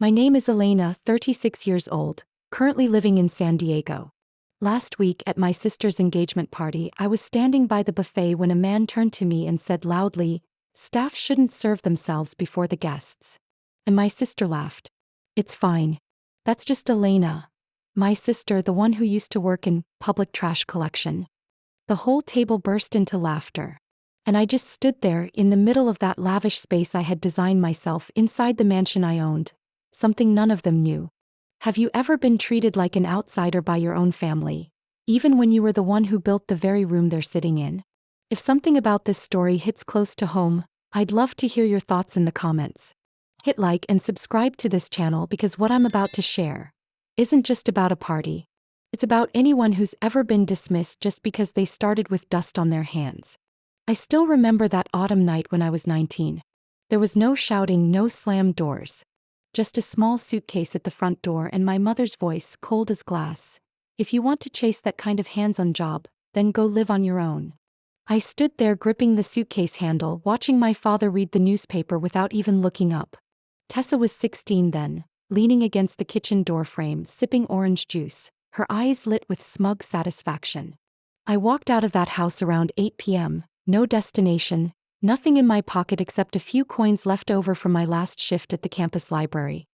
My name is Elena, 36 years old, currently living in San Diego. Last week at my sister's engagement party, I was standing by the buffet when a man turned to me and said loudly, "Staff shouldn't serve themselves before the guests." And my sister laughed. "It's fine. That's just Elena." My sister, the one who used to work in public trash collection. The whole table burst into laughter. And I just stood there in the middle of that lavish space I had designed myself inside the mansion I owned. Something none of them knew. Have you ever been treated like an outsider by your own family, even when you were the one who built the very room they're sitting in? If something about this story hits close to home, I'd love to hear your thoughts in the comments. Hit like and subscribe to this channel because what I'm about to share isn't just about a party. It's about anyone who's ever been dismissed just because they started with dust on their hands. I still remember that autumn night when I was 19. There was no shouting, no slammed doors. Just a small suitcase at the front door and my mother's voice, cold as glass. "If you want to chase that kind of hands-on job, then go live on your own." I stood there gripping the suitcase handle, watching my father read the newspaper without even looking up. Tessa was 16 then, leaning against the kitchen door frame, sipping orange juice, her eyes lit with smug satisfaction. I walked out of that house around 8 p.m., no destination, nothing in my pocket except a few coins left over from my last shift at the campus library.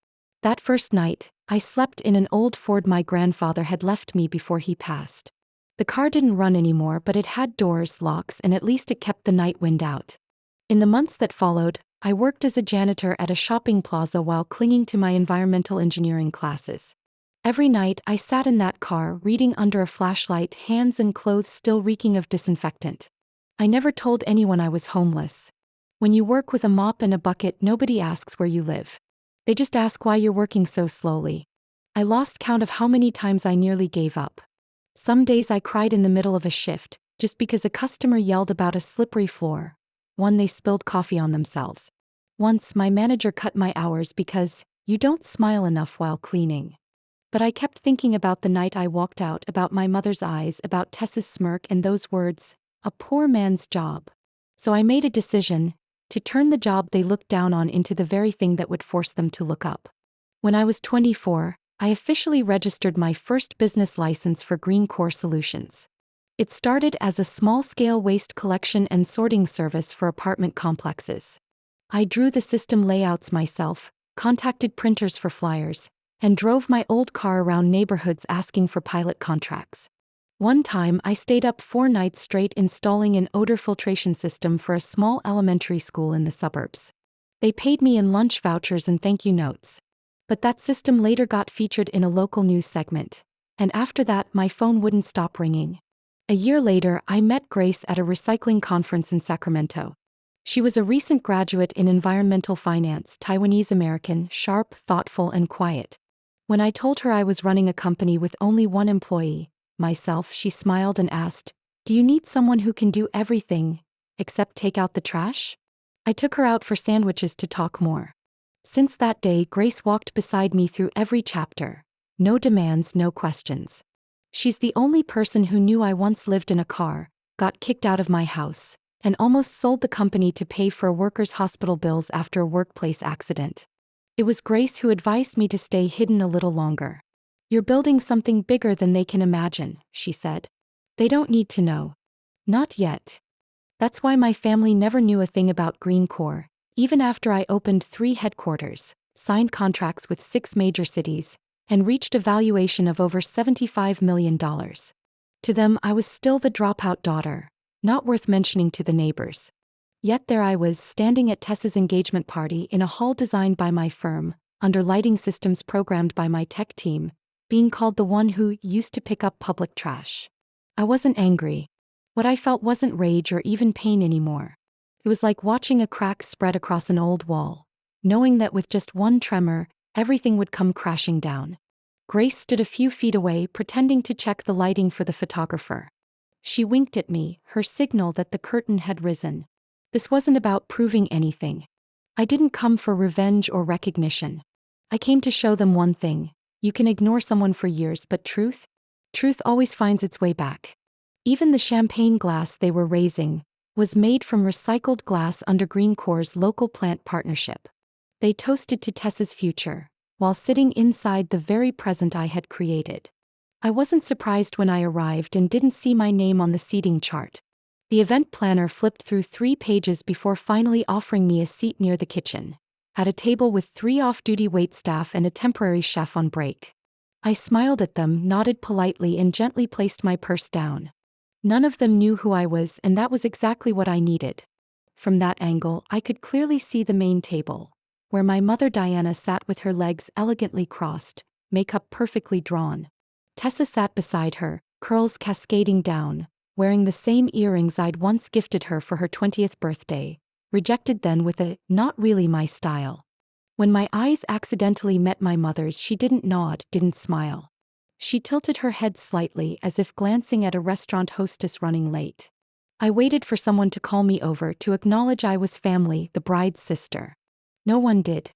That first night, I slept in an old Ford my grandfather had left me before he passed. The car didn't run anymore, but it had doors, locks, and at least it kept the night wind out. In the months that followed, I worked as a janitor at a shopping plaza while clinging to my environmental engineering classes. Every night I sat in that car, reading under a flashlight, hands and clothes still reeking of disinfectant. I never told anyone I was homeless. When you work with a mop and a bucket, nobody asks where you live. They just ask why you're working so slowly. I lost count of how many times I nearly gave up. Some days I cried in the middle of a shift, just because a customer yelled about a slippery floor. One, they spilled coffee on themselves. Once my manager cut my hours because you don't smile enough while cleaning. But I kept thinking about the night I walked out, about my mother's eyes, about Tessa's smirk and those words, "A poor man's job." So I made a decision to turn the job they looked down on into the very thing that would force them to look up. When I was 24, I officially registered my first business license for Green Core Solutions. It started as a small-scale waste collection and sorting service for apartment complexes. I drew the system layouts myself, contacted printers for flyers, and drove my old car around neighborhoods asking for pilot contracts. One time I stayed up 4 nights straight installing an odor filtration system for a small elementary school in the suburbs. They paid me in lunch vouchers and thank you notes. But that system later got featured in a local news segment. And after that, my phone wouldn't stop ringing. A year later, I met Grace at a recycling conference in Sacramento. She was a recent graduate in environmental finance, Taiwanese American, sharp, thoughtful, and quiet. When I told her I was running a company with only one employee, myself, she smiled and asked, "Do you need someone who can do everything, except take out the trash?" I took her out for sandwiches to talk more. Since that day, Grace walked beside me through every chapter. No demands, no questions. She's the only person who knew I once lived in a car, got kicked out of my house, and almost sold the company to pay for a worker's hospital bills after a workplace accident. It was Grace who advised me to stay hidden a little longer. "You're building something bigger than they can imagine," she said. "They don't need to know. Not yet." That's why my family never knew a thing about Green Core, even after I opened 3 headquarters, signed contracts with 6 major cities, and reached a valuation of over $75 million. To them, I was still the dropout daughter, not worth mentioning to the neighbors. Yet there I was, standing at Tessa's engagement party in a hall designed by my firm, under lighting systems programmed by my tech team, being called the one who used to pick up public trash. I wasn't angry. What I felt wasn't rage or even pain anymore. It was like watching a crack spread across an old wall, knowing that with just one tremor, everything would come crashing down. Grace stood a few feet away, pretending to check the lighting for the photographer. She winked at me, her signal that the curtain had risen. This wasn't about proving anything. I didn't come for revenge or recognition. I came to show them one thing: you can ignore someone for years, but truth always finds its way back. Even the champagne glass they were raising was made from recycled glass under Green Core's local plant partnership. They toasted to Tessa's future, while sitting inside the very present I had created. I wasn't surprised when I arrived and didn't see my name on the seating chart. The event planner flipped through 3 pages before finally offering me a seat near the kitchen, at a table with 3 off-duty waitstaff and a temporary chef on break. I smiled at them, nodded politely, and gently placed my purse down. None of them knew who I was, and that was exactly what I needed. From that angle, I could clearly see the main table, where my mother Diana sat with her legs elegantly crossed, makeup perfectly drawn. Tessa sat beside her, curls cascading down, wearing the same earrings I'd once gifted her for her 20th birthday, rejected then with a "not really my style." When my eyes accidentally met my mother's, she didn't nod, didn't smile. She tilted her head slightly, as if glancing at a restaurant hostess running late. I waited for someone to call me over to acknowledge I was family, the bride's sister. No one did.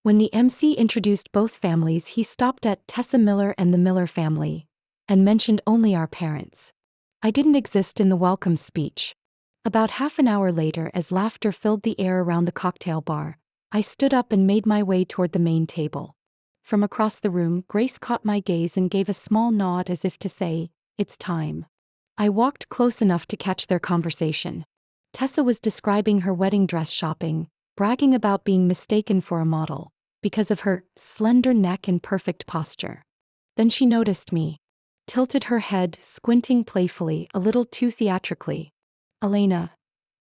When the MC introduced both families, he stopped at Tessa Miller and the Miller family, and mentioned only our parents. I didn't exist in the welcome speech. About half an hour later, as laughter filled the air around the cocktail bar, I stood up and made my way toward the main table. From across the room, Grace caught my gaze and gave a small nod as if to say, "It's time." I walked close enough to catch their conversation. Tessa was describing her wedding dress shopping, bragging about being mistaken for a model, because of her slender neck and perfect posture. Then she noticed me. Tilted her head, squinting playfully, a little too theatrically. "Elena,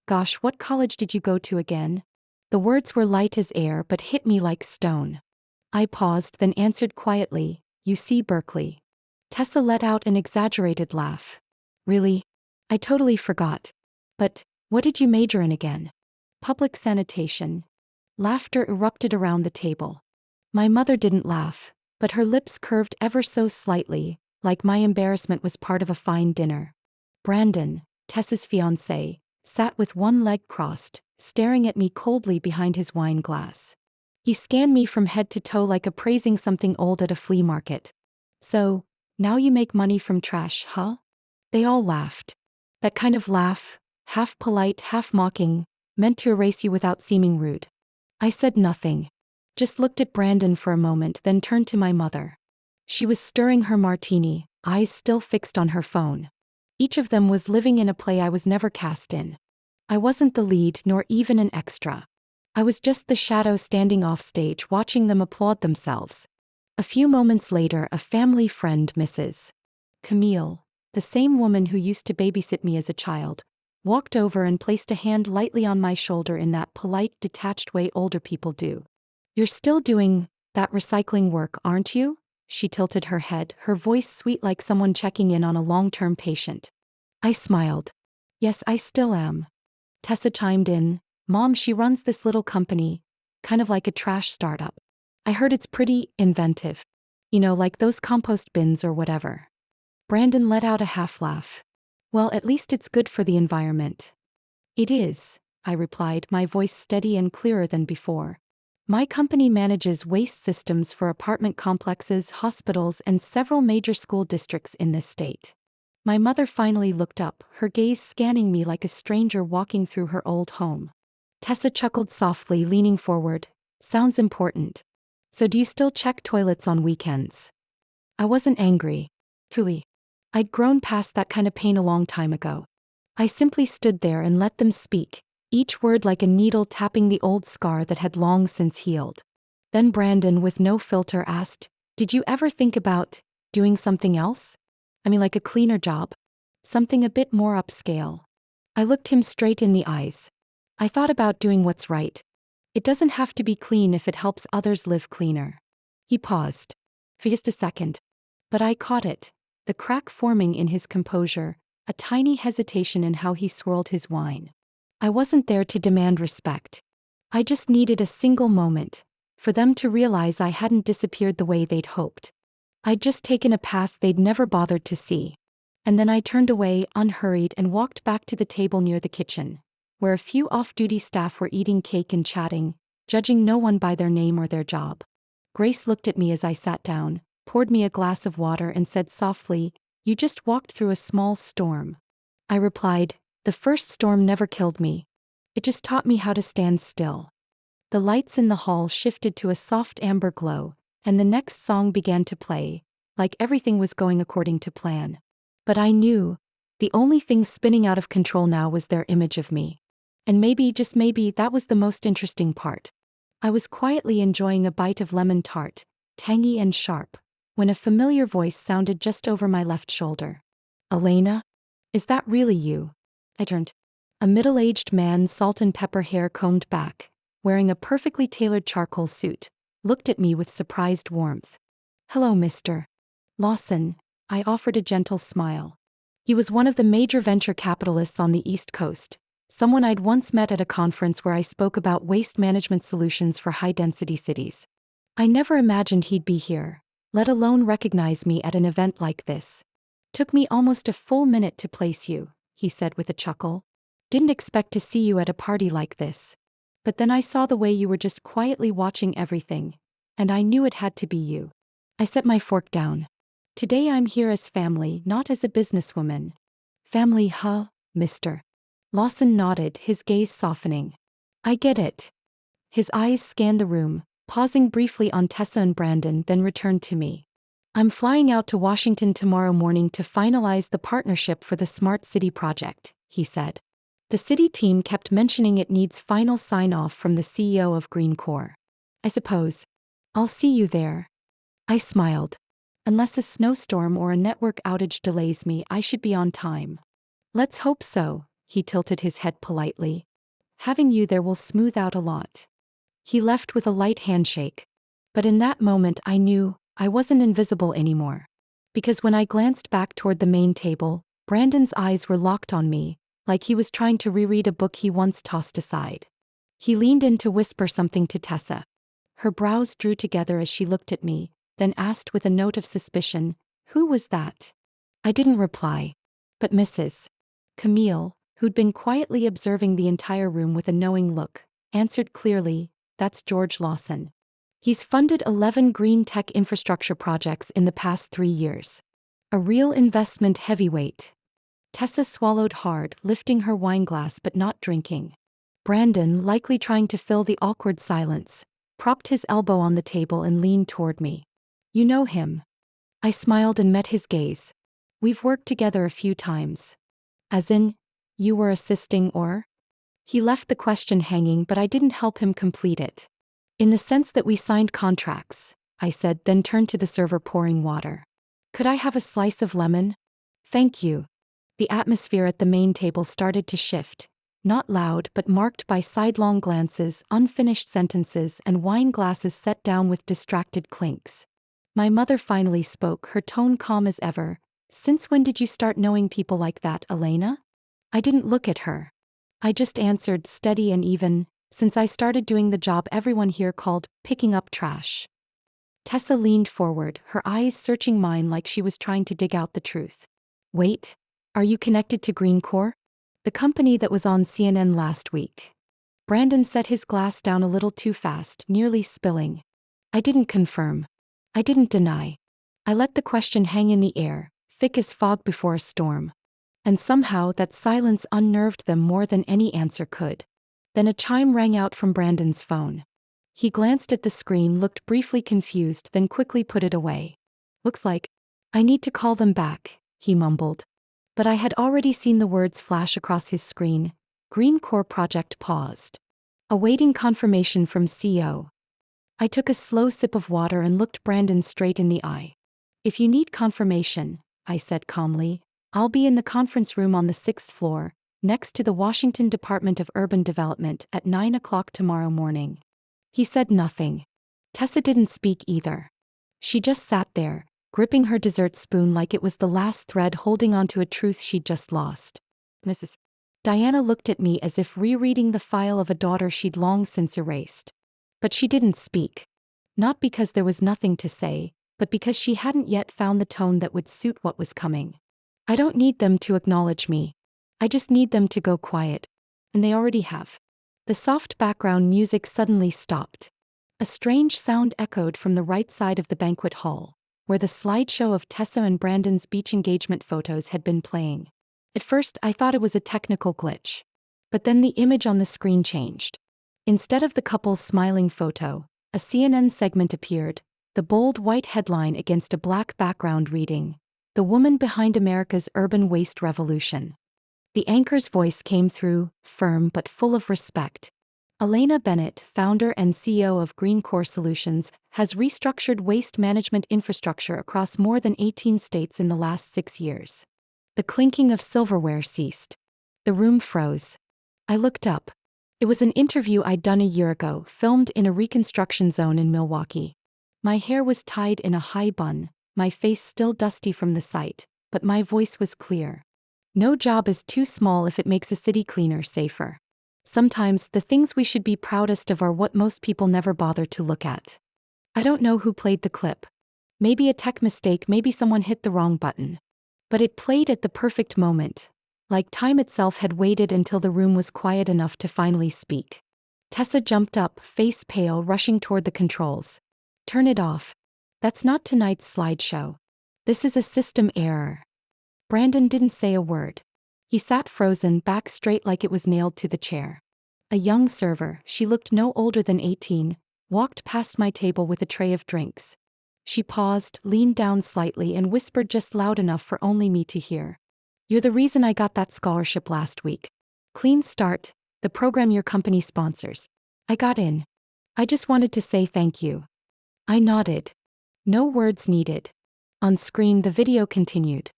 gosh, what college did you go to again?" The words were light as air but hit me like stone. I paused, then answered quietly, "UC Berkeley." Tessa let out an exaggerated laugh. "Really? I totally forgot. But, what did you major in again?" "Public sanitation." Laughter erupted around the table. My mother didn't laugh, but her lips curved ever so slightly, like my embarrassment was part of a fine dinner. Brandon, Tessa's fiancé, sat with one leg crossed, staring at me coldly behind his wine glass. He scanned me from head to toe like appraising something old at a flea market. "So, now you make money from trash, huh?" They all laughed. That kind of laugh, half polite, half mocking, meant to erase you without seeming rude. I said nothing. Just looked at Brandon for a moment, then turned to my mother. She was stirring her martini, eyes still fixed on her phone. Each of them was living in a play I was never cast in. I wasn't the lead, nor even an extra. I was just the shadow standing off stage watching them applaud themselves. A few moments later, a family friend, Mrs. Camille, the same woman who used to babysit me as a child, walked over and placed a hand lightly on my shoulder in that polite, detached way older people do. "You're still doing that recycling work, aren't you?" She tilted her head, her voice sweet like someone checking in on a long-term patient. I smiled. "Yes, I still am." Tessa chimed in, "Mom, she runs this little company, kind of like a trash startup. I heard it's pretty inventive. You know, like those compost bins or whatever." Brandon let out a half laugh. "Well, at least it's good for the environment." "It is," I replied, my voice steady and clearer than before. "My company manages waste systems for apartment complexes, hospitals, and several major school districts in this state." My mother finally looked up, her gaze scanning me like a stranger walking through her old home. Tessa chuckled softly, leaning forward. "Sounds important. So do you still check toilets on weekends?" I wasn't angry. Truly. I'd grown past that kind of pain a long time ago. I simply stood there and let them speak, each word like a needle tapping the old scar that had long since healed. Then Brandon, with no filter, asked, "Did you ever think about doing something else? I mean, like a cleaner job? Something a bit more upscale?" I looked him straight in the eyes. "I thought about doing what's right. It doesn't have to be clean if it helps others live cleaner." He paused. For just a second. But I caught it, the crack forming in his composure, a tiny hesitation in how he swirled his wine. I wasn't there to demand respect. I just needed a single moment, for them to realize I hadn't disappeared the way they'd hoped. I'd just taken a path they'd never bothered to see. And then I turned away, unhurried, and walked back to the table near the kitchen, where a few off-duty staff were eating cake and chatting, judging no one by their name or their job. Grace looked at me as I sat down, poured me a glass of water, and said softly, "You just walked through a small storm." I replied, "The first storm never killed me. It just taught me how to stand still." The lights in the hall shifted to a soft amber glow, And the next song began to play, like everything was going according to plan. But I knew, the only thing spinning out of control now was their image of me. And maybe, just maybe, that was the most interesting part. I was quietly enjoying a bite of lemon tart, tangy and sharp, when a familiar voice sounded just over my left shoulder. "Elena? Is that really you?" I turned. A middle-aged man, salt and pepper hair combed back, wearing a perfectly tailored charcoal suit, looked at me with surprised warmth. "Hello, Mr. Lawson," I offered a gentle smile. He was one of the major venture capitalists on the East Coast, someone I'd once met at a conference where I spoke about waste management solutions for high-density cities. I never imagined he'd be here, let alone recognize me at an event like this. "Took me almost a full minute to place you," he said with a chuckle. "Didn't expect to see you at a party like this. But then I saw the way you were just quietly watching everything, and I knew it had to be you." I set my fork down. "Today I'm here as family, not as a businesswoman." "Family, huh, Mr. Lawson nodded, his gaze softening. "I get it." His eyes scanned the room, pausing briefly on Tessa and Brandon, then returned to me. "I'm flying out to Washington tomorrow morning to finalize the partnership for the Smart City project," he said. "The city team kept mentioning it needs final sign-off from the CEO of Green Core. I suppose I'll see you there." I smiled. "Unless a snowstorm or a network outage delays me, I should be on time." "Let's hope so," he tilted his head politely. "Having you there will smooth out a lot." He left with a light handshake. But in that moment I knew I wasn't invisible anymore. Because when I glanced back toward the main table, Brandon's eyes were locked on me, like he was trying to reread a book he once tossed aside. He leaned in to whisper something to Tessa. Her brows drew together as she looked at me, then asked with a note of suspicion, "Who was that?" I didn't reply. But Mrs. Camille, who'd been quietly observing the entire room with a knowing look, answered clearly, "That's George Lawson. He's funded 11 green tech infrastructure projects in the past 3 years. A real investment heavyweight." Tessa swallowed hard, lifting her wineglass but not drinking. Brandon, likely trying to fill the awkward silence, propped his elbow on the table and leaned toward me. "You know him?" I smiled and met his gaze. "We've worked together a few times." "As in, you were assisting or?" He left the question hanging, but I didn't help him complete it. "In the sense that we signed contracts," I said, then turned to the server pouring water. "Could I have a slice of lemon?" "Thank you." The atmosphere at the main table started to shift, not loud but marked by sidelong glances, unfinished sentences, and wine glasses set down with distracted clinks. My mother finally spoke, her tone calm as ever. "Since when did you start knowing people like that, Elena?" I didn't look at her. I just answered, steady and even, "Since I started doing the job everyone here called picking up trash." Tessa leaned forward, her eyes searching mine like she was trying to dig out the truth. "Wait, are you connected to Green Core? The company that was on CNN last week?" Brandon set his glass down a little too fast, nearly spilling. I didn't confirm. I didn't deny. I let the question hang in the air, thick as fog before a storm. And somehow that silence unnerved them more than any answer could. Then a chime rang out from Brandon's phone. He glanced at the screen, looked briefly confused, then quickly put it away. "Looks like I need to call them back," he mumbled. But I had already seen the words flash across his screen. Green Core project paused. Awaiting confirmation from CO. I took a slow sip of water and looked Brandon straight in the eye. "If you need confirmation," I said calmly, "I'll be in the conference room on the 6th floor, next to the Washington Department of Urban Development at 9 o'clock tomorrow morning." He said nothing. Tessa didn't speak either. She just sat there, gripping her dessert spoon like it was the last thread holding onto a truth she'd just lost. Mrs. Diana looked at me as if rereading the file of a daughter she'd long since erased. But she didn't speak. Not because there was nothing to say, but because she hadn't yet found the tone that would suit what was coming. I don't need them to acknowledge me. I just need them to go quiet. And they already have. The soft background music suddenly stopped. A strange sound echoed from the right side of the banquet hall, where the slideshow of Tessa and Brandon's beach engagement photos had been playing. At first I thought it was a technical glitch. But then the image on the screen changed. Instead of the couple's smiling photo, a CNN segment appeared, the bold white headline against a black background reading, "The Woman Behind America's Urban Waste Revolution." The anchor's voice came through, firm but full of respect. Elena Bennett, founder and CEO of Green Core Solutions, has restructured waste management infrastructure across more than 18 states in the last 6 years. The clinking of silverware ceased. The room froze. I looked up. It was an interview I'd done a year ago, filmed in a reconstruction zone in Milwaukee. My hair was tied in a high bun, my face still dusty from the site, but my voice was clear. No job is too small if it makes a city cleaner, safer. Sometimes the things we should be proudest of are what most people never bother to look at. I don't know who played the clip. Maybe a tech mistake, maybe someone hit the wrong button. But it played at the perfect moment, like time itself had waited until the room was quiet enough to finally speak. Tessa jumped up, face pale, rushing toward the controls. "Turn it off. That's not tonight's slideshow. This is a system error." Brandon didn't say a word. He sat frozen, back straight like it was nailed to the chair. A young server, she looked no older than 18, walked past my table with a tray of drinks. She paused, leaned down slightly, and whispered just loud enough for only me to hear. "You're the reason I got that scholarship last week. Clean Start, the program your company sponsors. I got in. I just wanted to say thank you." I nodded. No words needed. On screen, the video continued.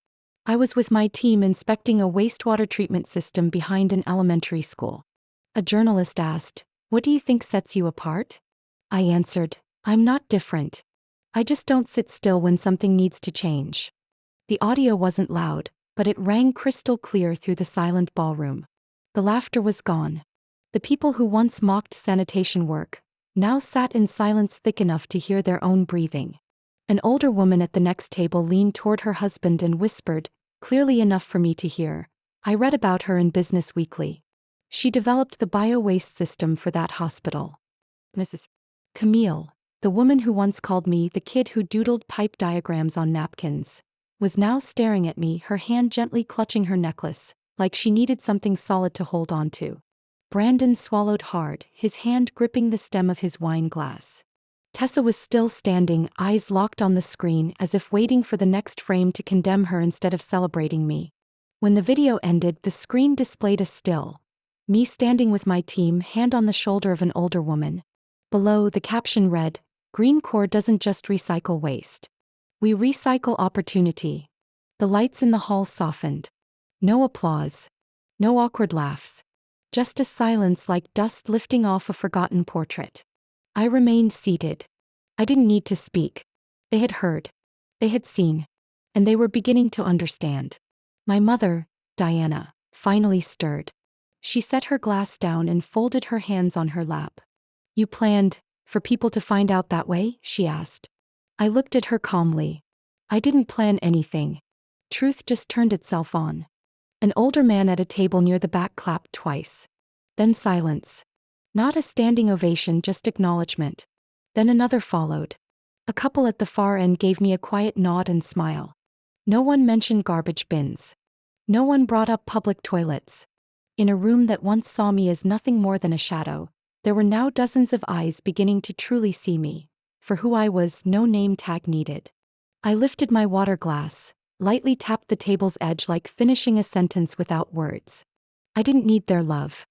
I was with my team inspecting a wastewater treatment system behind an elementary school. A journalist asked, "What do you think sets you apart?" I answered, "I'm not different. I just don't sit still when something needs to change." The audio wasn't loud, but it rang crystal clear through the silent ballroom. The laughter was gone. The people who once mocked sanitation work now sat in silence thick enough to hear their own breathing. An older woman at the next table leaned toward her husband and whispered, clearly enough for me to hear, "I read about her in Business Weekly. She developed the bio-waste system for that hospital." Mrs. Camille, the woman who once called me the kid who doodled pipe diagrams on napkins, was now staring at me, her hand gently clutching her necklace, like she needed something solid to hold on to. Brandon swallowed hard, his hand gripping the stem of his wine glass. Tessa was still standing, eyes locked on the screen, as if waiting for the next frame to condemn her instead of celebrating me. When the video ended, the screen displayed a still. Me standing with my team, hand on the shoulder of an older woman. Below, the caption read, "Green Core doesn't just recycle waste. We recycle opportunity." The lights in the hall softened. No applause. No awkward laughs. Just a silence like dust lifting off a forgotten portrait. I remained seated. I didn't need to speak. They had heard. They had seen. And they were beginning to understand. My mother, Diana, finally stirred. She set her glass down and folded her hands on her lap. "You planned for people to find out that way?" she asked. I looked at her calmly. I didn't plan anything. Truth just turned itself on. An older man at a table near the back clapped twice. Then silence. Not a standing ovation, just acknowledgement. Then another followed. A couple at the far end gave me a quiet nod and smile. No one mentioned garbage bins. No one brought up public toilets. In a room that once saw me as nothing more than a shadow, there were now dozens of eyes beginning to truly see me. For who I was, no name tag needed. I lifted my water glass, lightly tapped the table's edge like finishing a sentence without words. I didn't need their love.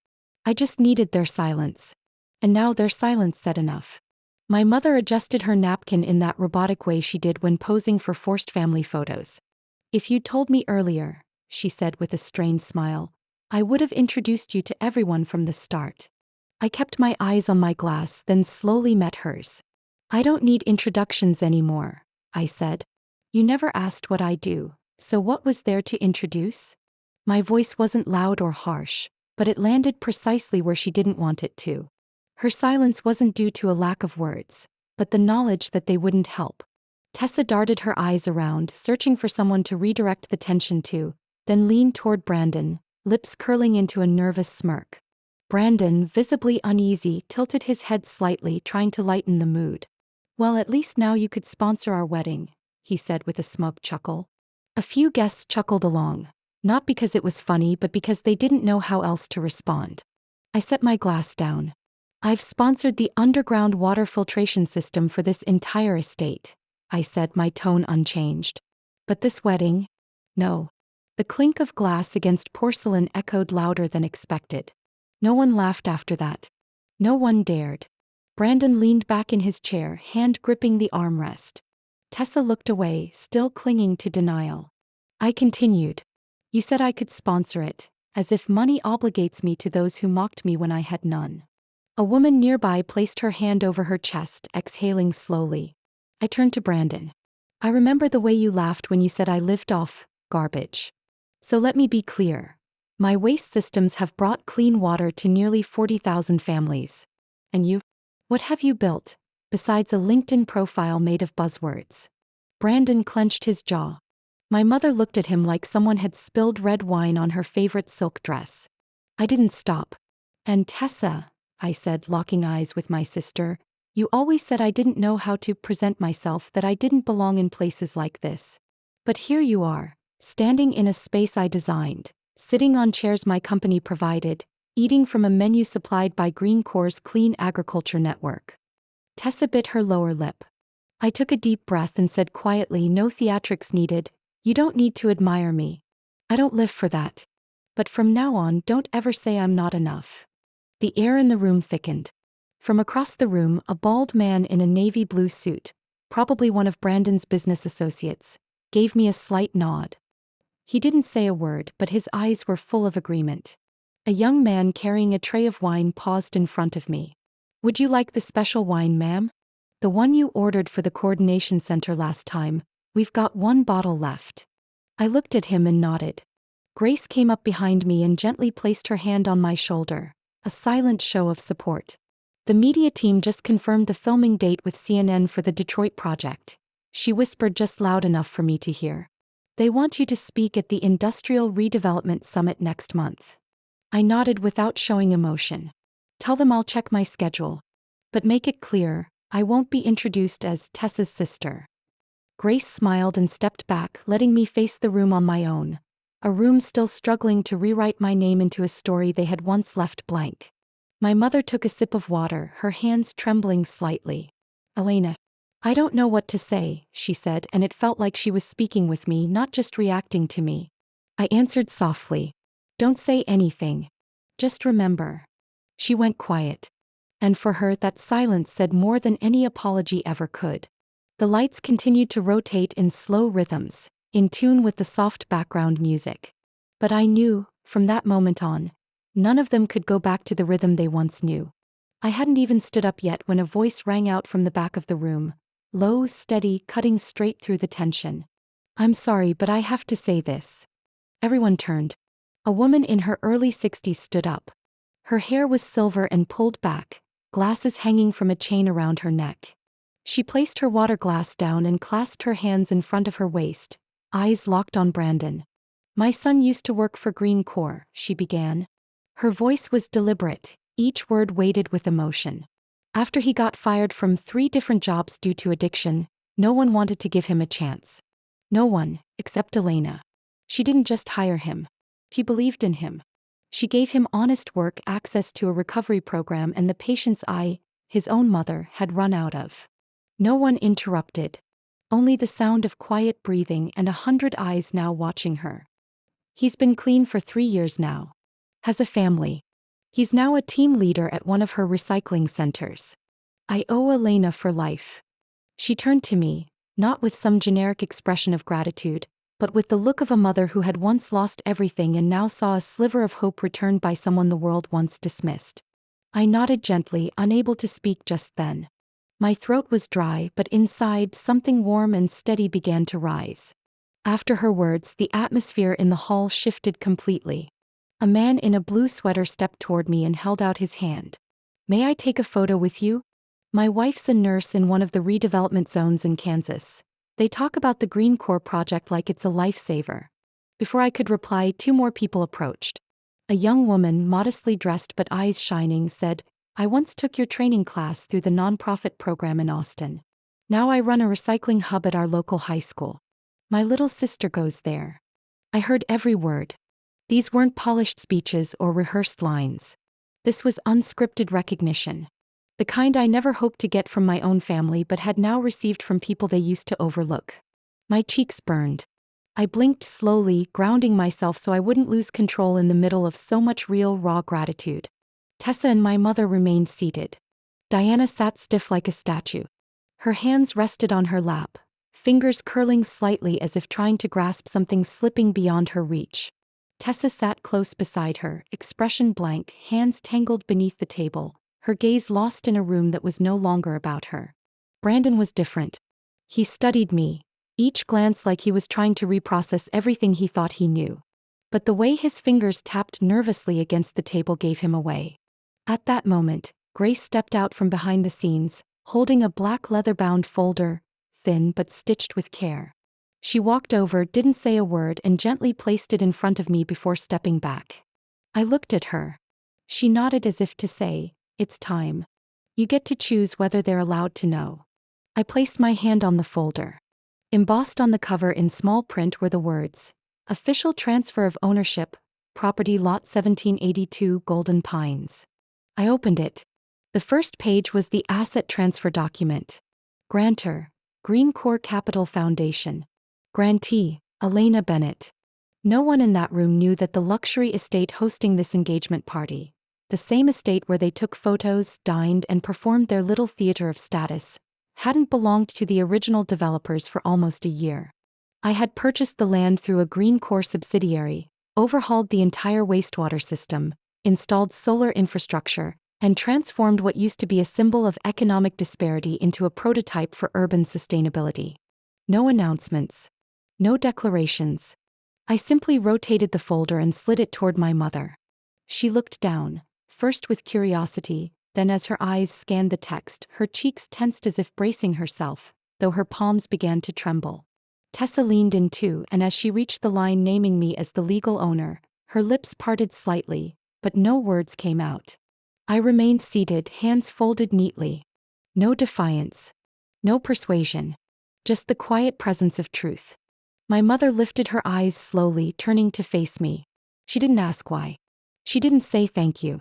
I just needed their silence. And now their silence said enough. My mother adjusted her napkin in that robotic way she did when posing for forced family photos. "If you'd told me earlier," she said with a strained smile, "I would have introduced you to everyone from the start." I kept my eyes on my glass, then slowly met hers. "I don't need introductions anymore," I said. "You never asked what I do, so what was there to introduce?" My voice wasn't loud or harsh, but it landed precisely where she didn't want it to. Her silence wasn't due to a lack of words, but the knowledge that they wouldn't help. Tessa darted her eyes around, searching for someone to redirect the tension to, then leaned toward Brandon, lips curling into a nervous smirk. Brandon, visibly uneasy, tilted his head slightly, trying to lighten the mood. "Well, at least now you could sponsor our wedding," he said with a smug chuckle. A few guests chuckled along. Not because it was funny, but because they didn't know how else to respond. I set my glass down. I've sponsored the underground water filtration system for this entire estate, I said, my tone unchanged. But this wedding? No. The clink of glass against porcelain echoed louder than expected. No one laughed after that. No one dared. Brandon leaned back in his chair, hand gripping the armrest. Tessa looked away, still clinging to denial. I continued. You said I could sponsor it, as if money obligates me to those who mocked me when I had none. A woman nearby placed her hand over her chest, exhaling slowly. I turned to Brandon. I remember the way you laughed when you said I lived off garbage. So let me be clear. My waste systems have brought clean water to nearly 40,000 families. And you? What have you built, besides a LinkedIn profile made of buzzwords? Brandon clenched his jaw. My mother looked at him like someone had spilled red wine on her favorite silk dress. I didn't stop. And Tessa, I said, locking eyes with my sister, you always said I didn't know how to present myself, that I didn't belong in places like this. But here you are, standing in a space I designed, sitting on chairs my company provided, eating from a menu supplied by Green Corps' Clean Agriculture Network. Tessa bit her lower lip. I took a deep breath and said quietly, no theatrics needed, you don't need to admire me. I don't live for that. But from now on, don't ever say I'm not enough. The air in the room thickened. From across the room, a bald man in a navy blue suit, probably one of Brandon's business associates, gave me a slight nod. He didn't say a word, but his eyes were full of agreement. A young man carrying a tray of wine paused in front of me. Would you like the special wine, ma'am? The one you ordered for the coordination center last time. We've got one bottle left. I looked at him and nodded. Grace came up behind me and gently placed her hand on my shoulder, a silent show of support. The media team just confirmed the filming date with CNN for the Detroit project, she whispered just loud enough for me to hear. They want you to speak at the Industrial Redevelopment Summit next month. I nodded without showing emotion. Tell them I'll check my schedule. But make it clear, I won't be introduced as Tessa's sister. Grace smiled and stepped back, letting me face the room on my own. A room still struggling to rewrite my name into a story they had once left blank. My mother took a sip of water, her hands trembling slightly. Elena. I don't know what to say, she said, and it felt like she was speaking with me, not just reacting to me. I answered softly. Don't say anything. Just remember. She went quiet. And for her, that silence said more than any apology ever could. The lights continued to rotate in slow rhythms, in tune with the soft background music. But I knew, from that moment on, none of them could go back to the rhythm they once knew. I hadn't even stood up yet when a voice rang out from the back of the room, low, steady, cutting straight through the tension. I'm sorry, but I have to say this. Everyone turned. A woman in her early 60s stood up. Her hair was silver and pulled back, glasses hanging from a chain around her neck. She placed her water glass down and clasped her hands in front of her waist, eyes locked on Brandon. My son used to work for Green Corps, she began. Her voice was deliberate, each word weighted with emotion. After he got fired from 3 different jobs due to addiction, no one wanted to give him a chance. No one, except Elena. She didn't just hire him. She believed in him. She gave him honest work, access to a recovery program, and the patience his own mother, had run out of. No one interrupted. Only the sound of quiet breathing and 100 eyes now watching her. He's been clean for 3 years now. Has a family. He's now a team leader at one of her recycling centers. I owe Elena for life. She turned to me, not with some generic expression of gratitude, but with the look of a mother who had once lost everything and now saw a sliver of hope returned by someone the world once dismissed. I nodded gently, unable to speak just then. My throat was dry, but inside something warm and steady began to rise. After her words, the atmosphere in the hall shifted completely. A man in a blue sweater stepped toward me and held out his hand. May I take a photo with you? My wife's a nurse in one of the redevelopment zones in Kansas. They talk about the Green Corps project like it's a lifesaver. Before I could reply, 2 more people approached. A young woman, modestly dressed but eyes shining, said, I once took your training class through the nonprofit program in Austin. Now I run a recycling hub at our local high school. My little sister goes there. I heard every word. These weren't polished speeches or rehearsed lines. This was unscripted recognition. The kind I never hoped to get from my own family but had now received from people they used to overlook. My cheeks burned. I blinked slowly, grounding myself so I wouldn't lose control in the middle of so much real, raw gratitude. Tessa and my mother remained seated. Diana sat stiff like a statue. Her hands rested on her lap, fingers curling slightly as if trying to grasp something slipping beyond her reach. Tessa sat close beside her, expression blank, hands tangled beneath the table, her gaze lost in a room that was no longer about her. Brandon was different. He studied me, each glance like he was trying to reprocess everything he thought he knew. But the way his fingers tapped nervously against the table gave him away. At that moment, Grace stepped out from behind the scenes, holding a black leather-bound folder, thin but stitched with care. She walked over, didn't say a word, and gently placed it in front of me before stepping back. I looked at her. She nodded as if to say, "It's time. You get to choose whether they're allowed to know." I placed my hand on the folder. Embossed on the cover in small print were the words, "Official transfer of ownership, property lot 1782 Golden Pines." I opened it. The first page was the asset transfer document. Grantor, Green Core Capital Foundation. Grantee, Elena Bennett. No one in that room knew that the luxury estate hosting this engagement party, the same estate where they took photos, dined, and performed their little theater of status, hadn't belonged to the original developers for almost a year. I had purchased the land through a Green Core subsidiary, overhauled the entire wastewater system, installed solar infrastructure, and transformed what used to be a symbol of economic disparity into a prototype for urban sustainability. No announcements. No declarations. I simply rotated the folder and slid it toward my mother. She looked down, first with curiosity, then as her eyes scanned the text, her cheeks tensed as if bracing herself, though her palms began to tremble. Tessa leaned in too, and as she reached the line naming me as the legal owner, her lips parted slightly, but no words came out. I remained seated, hands folded neatly. No defiance. No persuasion. Just the quiet presence of truth. My mother lifted her eyes slowly, turning to face me. She didn't ask why. She didn't say thank you.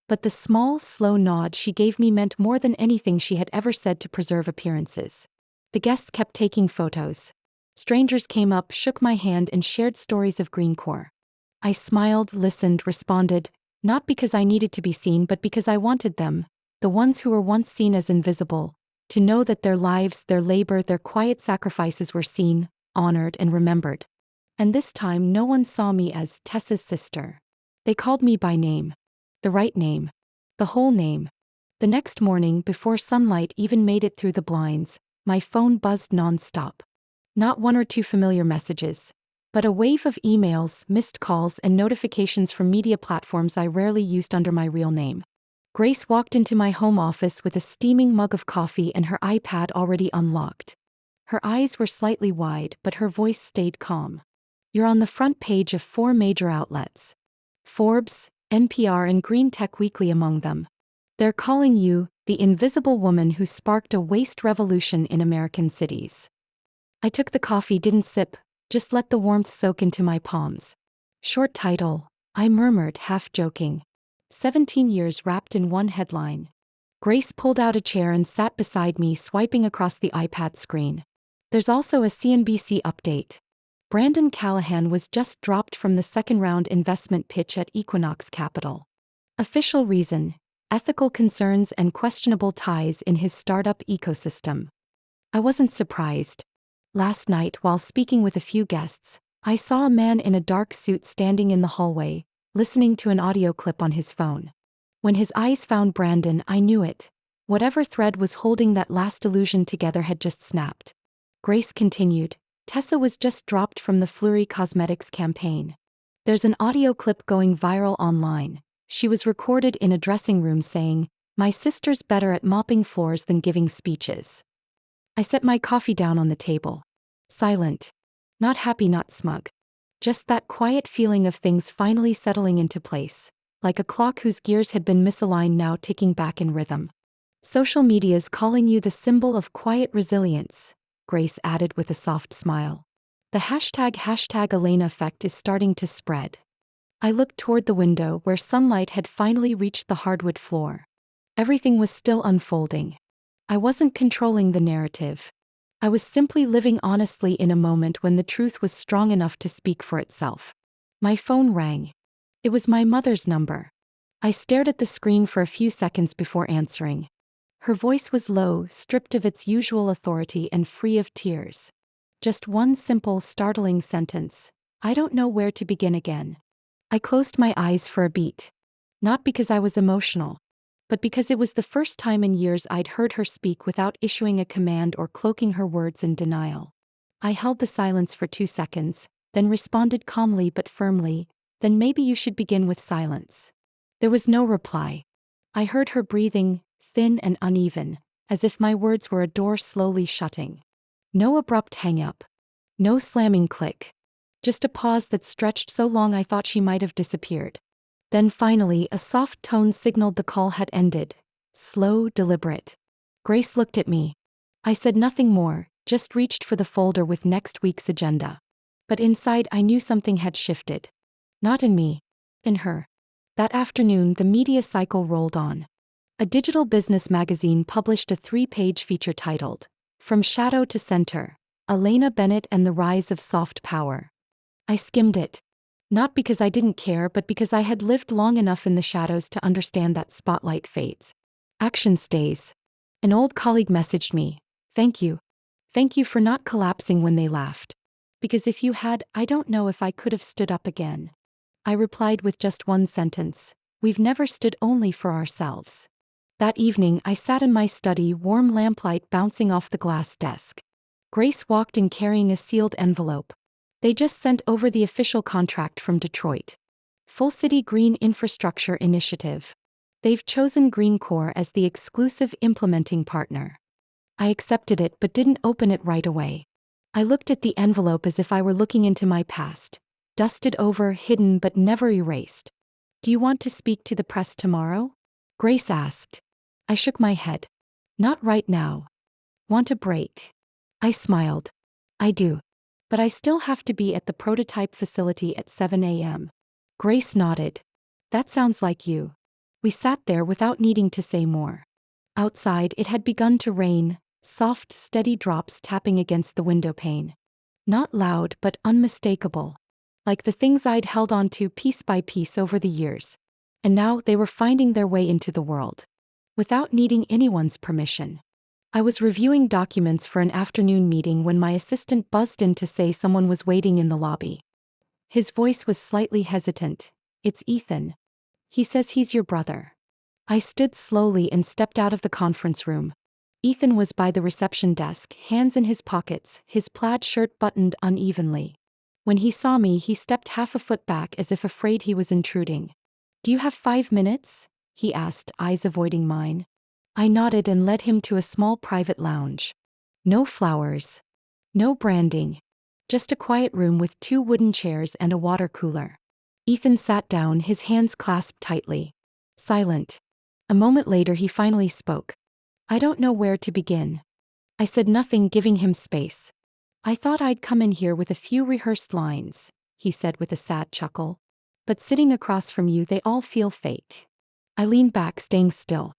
But the small, slow nod she gave me meant more than anything she had ever said to preserve appearances. The guests kept taking photos. Strangers came up, shook my hand, and shared stories of Green Core. I smiled, listened, responded, not because I needed to be seen but because I wanted them, the ones who were once seen as invisible, to know that their lives, their labor, their quiet sacrifices were seen, honored, and remembered. And this time no one saw me as Tessa's sister. They called me by name. The right name. The whole name. The next morning, before sunlight even made it through the blinds, my phone buzzed non-stop. Not one or two familiar messages, but a wave of emails, missed calls, and notifications from media platforms I rarely used under my real name. Grace walked into my home office with a steaming mug of coffee and her iPad already unlocked. Her eyes were slightly wide, but her voice stayed calm. "You're on the front page of 4 major outlets. Forbes, NPR, and Green Tech Weekly among them. They're calling you the invisible woman who sparked a waste revolution in American cities." I took the coffee, didn't sip, just let the warmth soak into my palms. "Short title," I murmured, half joking. 17 years wrapped in one headline. Grace pulled out a chair and sat beside me, swiping across the iPad screen. "There's also a CNBC update. Brandon Callahan was just dropped from the second-round investment pitch at Equinox Capital. Official reason: ethical concerns and questionable ties in his startup ecosystem." I wasn't surprised. Last night, while speaking with a few guests, I saw a man in a dark suit standing in the hallway, listening to an audio clip on his phone. When his eyes found Brandon, I knew it. Whatever thread was holding that last illusion together had just snapped. Grace continued, "Tessa was just dropped from the Fleury Cosmetics campaign. There's an audio clip going viral online. She was recorded in a dressing room saying, 'My sister's better at mopping floors than giving speeches.'" I set my coffee down on the table. Silent. Not happy, not smug. Just that quiet feeling of things finally settling into place, like a clock whose gears had been misaligned now ticking back in rhythm. "Social media's calling you the symbol of quiet resilience," Grace added with a soft smile. "The hashtag Elena effect is starting to spread." I looked toward the window where sunlight had finally reached the hardwood floor. Everything was still unfolding. I wasn't controlling the narrative. I was simply living honestly in a moment when the truth was strong enough to speak for itself. My phone rang. It was my mother's number. I stared at the screen for a few seconds before answering. Her voice was low, stripped of its usual authority and free of tears. Just one simple, startling sentence. I don't know where to begin again. I closed my eyes for a beat. Not because I was emotional, but because it was the first time in years I'd heard her speak without issuing a command or cloaking her words in denial. I held the silence for 2 seconds, then responded calmly but firmly, "Then maybe you should begin with silence." There was no reply. I heard her breathing, thin and uneven, as if my words were a door slowly shutting. No abrupt hang-up. No slamming click. Just a pause that stretched so long I thought she might have disappeared. Then finally, a soft tone signaled the call had ended. Slow, deliberate. Grace looked at me. I said nothing more, just reached for the folder with next week's agenda. But inside I knew something had shifted. Not in me. In her. That afternoon, the media cycle rolled on. A digital business magazine published a 3-page feature titled, "From Shadow to Center, Elena Bennett and the Rise of Soft Power." I skimmed it. Not because I didn't care, but because I had lived long enough in the shadows to understand that spotlight fades. Action stays. An old colleague messaged me, "Thank you. Thank you for not collapsing when they laughed. Because if you had, I don't know if I could have stood up again." I replied with just one sentence, "We've never stood only for ourselves." That evening, I sat in my study, warm lamplight bouncing off the glass desk. Grace walked in carrying a sealed envelope. They just sent over the official contract from Detroit. Full City Green Infrastructure Initiative. They've chosen Green Corps as the exclusive implementing partner. I accepted it but didn't open it right away. I looked at the envelope as if I were looking into my past. Dusted over, hidden but never erased. "Do you want to speak to the press tomorrow?" Grace asked. I shook my head. "Not right now." "Want a break?" I smiled. "I do. But I still have to be at the prototype facility at 7 a.m. Grace nodded. "That sounds like you." We sat there without needing to say more. Outside, it had begun to rain, soft, steady drops tapping against the window pane. Not loud but unmistakable. Like the things I'd held on to piece by piece over the years. And now they were finding their way into the world. Without needing anyone's permission. I was reviewing documents for an afternoon meeting when my assistant buzzed in to say someone was waiting in the lobby. His voice was slightly hesitant. "It's Ethan. He says he's your brother." I stood slowly and stepped out of the conference room. Ethan was by the reception desk, hands in his pockets, his plaid shirt buttoned unevenly. When he saw me, he stepped half a foot back as if afraid he was intruding. "Do you have 5 minutes?" he asked, eyes avoiding mine. I nodded and led him to a small private lounge. No flowers. No branding. Just a quiet room with 2 wooden chairs and a water cooler. Ethan sat down, his hands clasped tightly. Silent. A moment later he finally spoke. "I don't know where to begin." I said nothing, giving him space. "I thought I'd come in here with a few rehearsed lines," he said with a sad chuckle. "But sitting across from you, they all feel fake." I leaned back, staying still.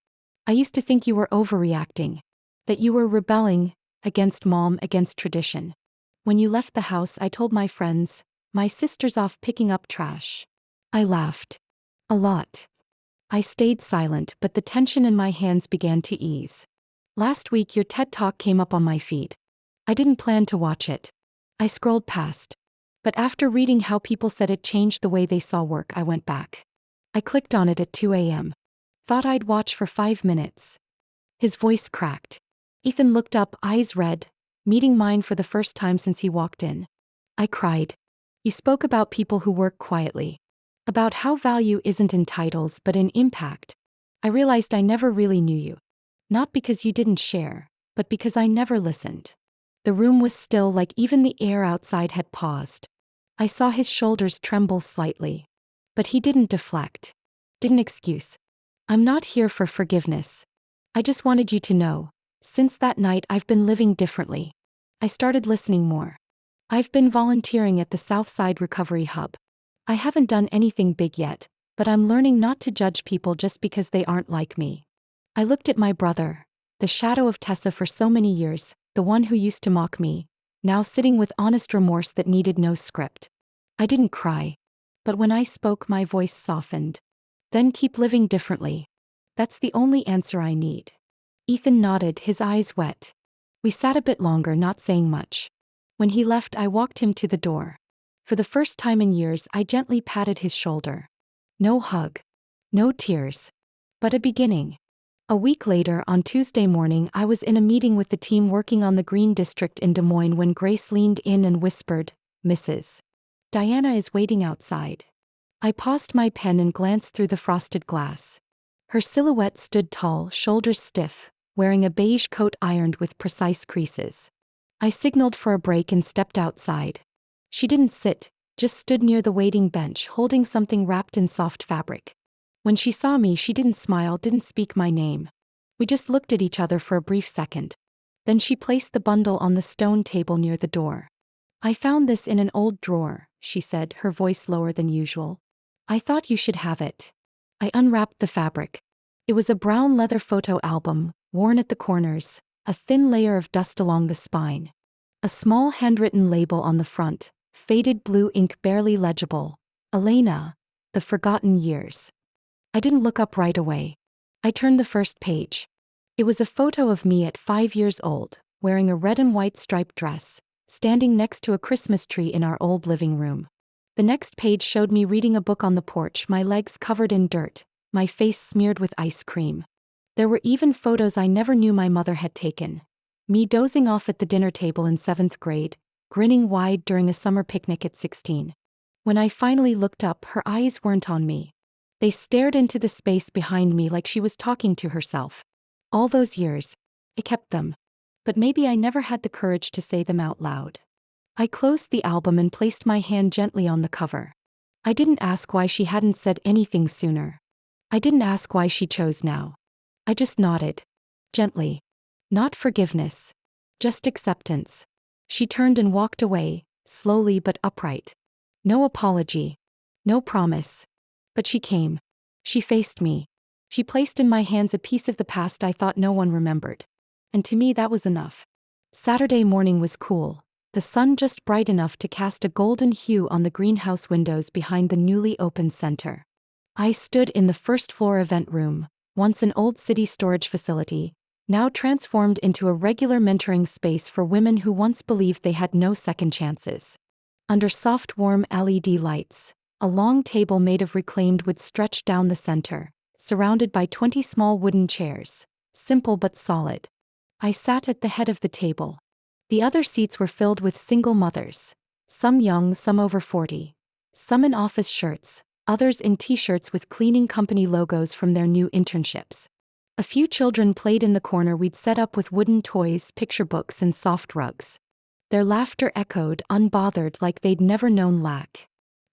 "I used to think you were overreacting. That you were rebelling, against mom, against tradition. When you left the house, I told my friends, my sister's off picking up trash." I laughed. "A lot." I stayed silent, but the tension in my hands began to ease. "Last week your TED Talk came up on my feed. I didn't plan to watch it. I scrolled past. But after reading how people said it changed the way they saw work, I went back. I clicked on it at 2 a.m. Thought I'd watch for 5 minutes. His voice cracked. Ethan looked up, eyes red, meeting mine for the first time since he walked in. I cried. "You spoke about people who work quietly. About how value isn't in titles but in impact. I realized I never really knew you. Not because you didn't share, but because I never listened." The room was still, like even the air outside had paused. I saw his shoulders tremble slightly. But he didn't deflect. Didn't excuse. "I'm not here for forgiveness. I just wanted you to know. Since that night I've been living differently. I started listening more. I've been volunteering at the Southside Recovery Hub. I haven't done anything big yet, but I'm learning not to judge people just because they aren't like me. I looked at my brother, the shadow of Tessa for so many years, the one who used to mock me, now sitting with honest remorse that needed no script. I didn't cry. But when I spoke, my voice softened. Then keep living differently. That's the only answer I need. Ethan nodded, his eyes wet. We sat a bit longer, not saying much. When he left, I walked him to the door. For the first time in years, I gently patted his shoulder. No hug. No tears. But a beginning. A week later, on Tuesday morning, I was in a meeting with the team working on the Green District in Des Moines when Grace leaned in and whispered, "Mrs. Diana is waiting outside." I paused my pen and glanced through the frosted glass. Her silhouette stood tall, shoulders stiff, wearing a beige coat ironed with precise creases. I signaled for a break and stepped outside. She didn't sit, just stood near the waiting bench holding something wrapped in soft fabric. When she saw me, she didn't smile, didn't speak my name. We just looked at each other for a brief second. Then she placed the bundle on the stone table near the door. "I found this in an old drawer," she said, her voice lower than usual. "I thought you should have it." I unwrapped the fabric. It was a brown leather photo album, worn at the corners, a thin layer of dust along the spine. A small handwritten label on the front, faded blue ink barely legible. "Elena, the Forgotten Years." I didn't look up right away. I turned the first page. It was a photo of me at 5 years old, wearing a red and white striped dress, standing next to a Christmas tree in our old living room. The next page showed me reading a book on the porch, my legs covered in dirt, my face smeared with ice cream. There were even photos I never knew my mother had taken. Me dozing off at the dinner table in 7th grade, grinning wide during a summer picnic at 16. When I finally looked up, her eyes weren't on me. They stared into the space behind me like she was talking to herself. All those years, I kept them. But maybe I never had the courage to say them out loud. I closed the album and placed my hand gently on the cover. I didn't ask why she hadn't said anything sooner. I didn't ask why she chose now. I just nodded. Gently. Not forgiveness. Just acceptance. She turned and walked away, slowly but upright. No apology. No promise. But she came. She faced me. She placed in my hands a piece of the past I thought no one remembered. And to me that was enough. Saturday morning was cool, the sun just bright enough to cast a golden hue on the greenhouse windows behind the newly opened center. I stood in the first-floor event room, once an old city storage facility, now transformed into a regular mentoring space for women who once believed they had no second chances. Under soft warm LED lights, a long table made of reclaimed wood stretched down the center, surrounded by 20 small wooden chairs, simple but solid. I sat at the head of the table. The other seats were filled with single mothers, some young, some over 40, some in office shirts, others in t-shirts with cleaning company logos from their new internships. A few children played in the corner we'd set up with wooden toys, picture books, and soft rugs. Their laughter echoed, unbothered, like they'd never known lack.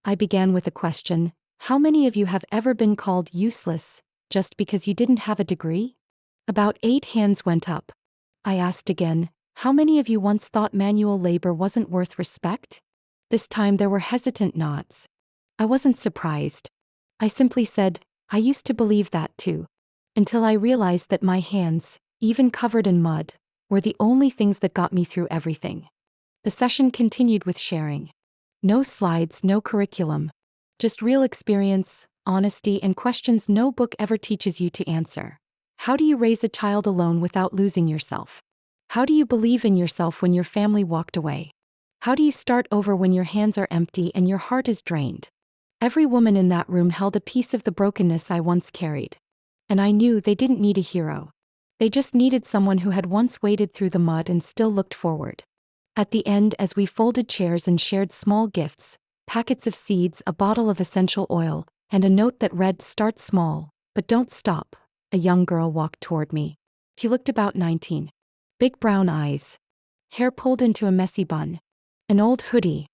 I began with a question: how many of you have ever been called useless just because you didn't have a degree? About 8 hands went up. I asked again, how many of you once thought manual labor wasn't worth respect? This time there were hesitant nods. I wasn't surprised. I simply said, I used to believe that too. Until I realized that my hands, even covered in mud, were the only things that got me through everything. The session continued with sharing. No slides, no curriculum. Just real experience, honesty, and questions no book ever teaches you to answer. How do you raise a child alone without losing yourself? How do you believe in yourself when your family walked away? How do you start over when your hands are empty and your heart is drained? Every woman in that room held a piece of the brokenness I once carried. And I knew they didn't need a hero. They just needed someone who had once waded through the mud and still looked forward. At the end, as we folded chairs and shared small gifts, packets of seeds, a bottle of essential oil, and a note that read, "Start small, but don't stop," a young girl walked toward me. She looked about 19. Big brown eyes. Hair pulled into a messy bun. An old hoodie.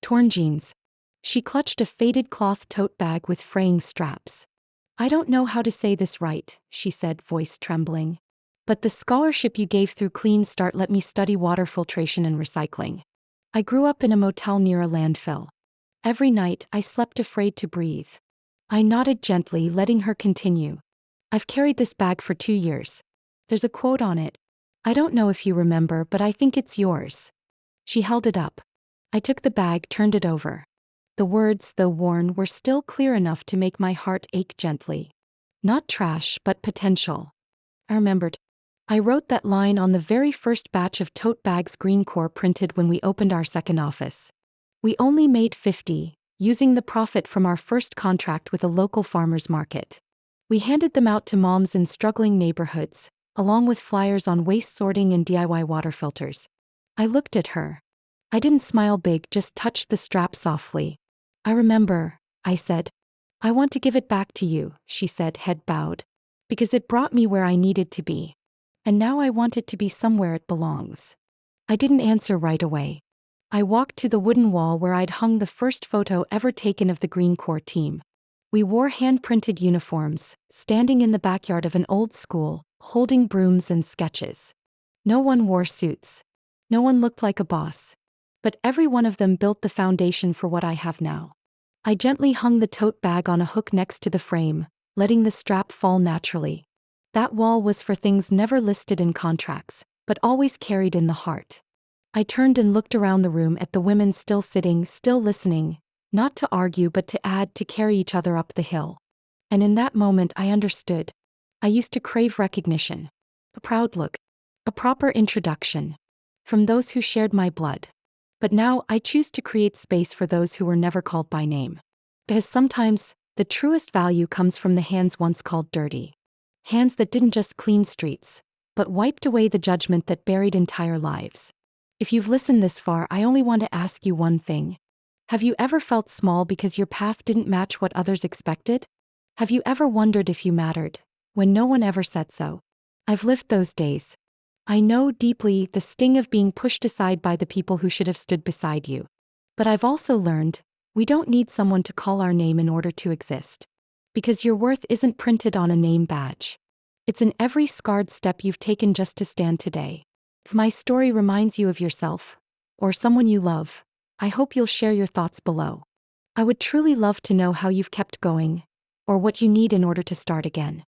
Torn jeans. She clutched a faded cloth tote bag with fraying straps. "I don't know how to say this right," she said, voice trembling. "But the scholarship you gave through Clean Start let me study water filtration and recycling. I grew up in a motel near a landfill. Every night, I slept afraid to breathe." I nodded gently, letting her continue. I've carried this bag for 2 years. There's a quote on it. I don't know if you remember, but I think it's yours. She held it up. I took the bag, turned it over. The words, though worn, were still clear enough to make my heart ache gently. Not trash, but potential. I remembered. I wrote that line on the very first batch of tote bags Green Corps printed when we opened our second office. We only made 50, using the profit from our first contract with a local farmer's market. We handed them out to moms in struggling neighborhoods, along with flyers on waste sorting and DIY water filters. I looked at her. I didn't smile big, just touched the strap softly. I remember, I said. I want to give it back to you, she said, head bowed. Because it brought me where I needed to be. And now I want it to be somewhere it belongs. I didn't answer right away. I walked to the wooden wall where I'd hung the first photo ever taken of the Green Corps team. We wore hand-printed uniforms, standing in the backyard of an old school, holding brooms and sketches. No one wore suits. No one looked like a boss. But every one of them built the foundation for what I have now. I gently hung the tote bag on a hook next to the frame, letting the strap fall naturally. That wall was for things never listed in contracts, but always carried in the heart. I turned and looked around the room at the women still sitting, still listening, not to argue but to add, to carry each other up the hill. And in that moment I understood. I used to crave recognition. A proud look. A proper introduction. From those who shared my blood. But now I choose to create space for those who were never called by name. Because sometimes, the truest value comes from the hands once called dirty. Hands that didn't just clean streets, but wiped away the judgment that buried entire lives. If you've listened this far, I only want to ask you one thing. Have you ever felt small because your path didn't match what others expected? Have you ever wondered if you mattered, when no one ever said so? I've lived those days. I know deeply the sting of being pushed aside by the people who should have stood beside you. But I've also learned, we don't need someone to call our name in order to exist. Because your worth isn't printed on a name badge. It's in every scarred step you've taken just to stand today. If my story reminds you of yourself, or someone you love, I hope you'll share your thoughts below. I would truly love to know how you've kept going, or what you need in order to start again.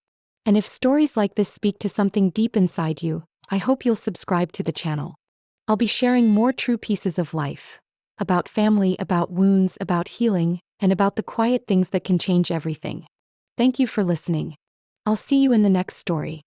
And if stories like this speak to something deep inside you, I hope you'll subscribe to the channel. I'll be sharing more true pieces of life. About family, about wounds, about healing, and about the quiet things that can change everything. Thank you for listening. I'll see you in the next story.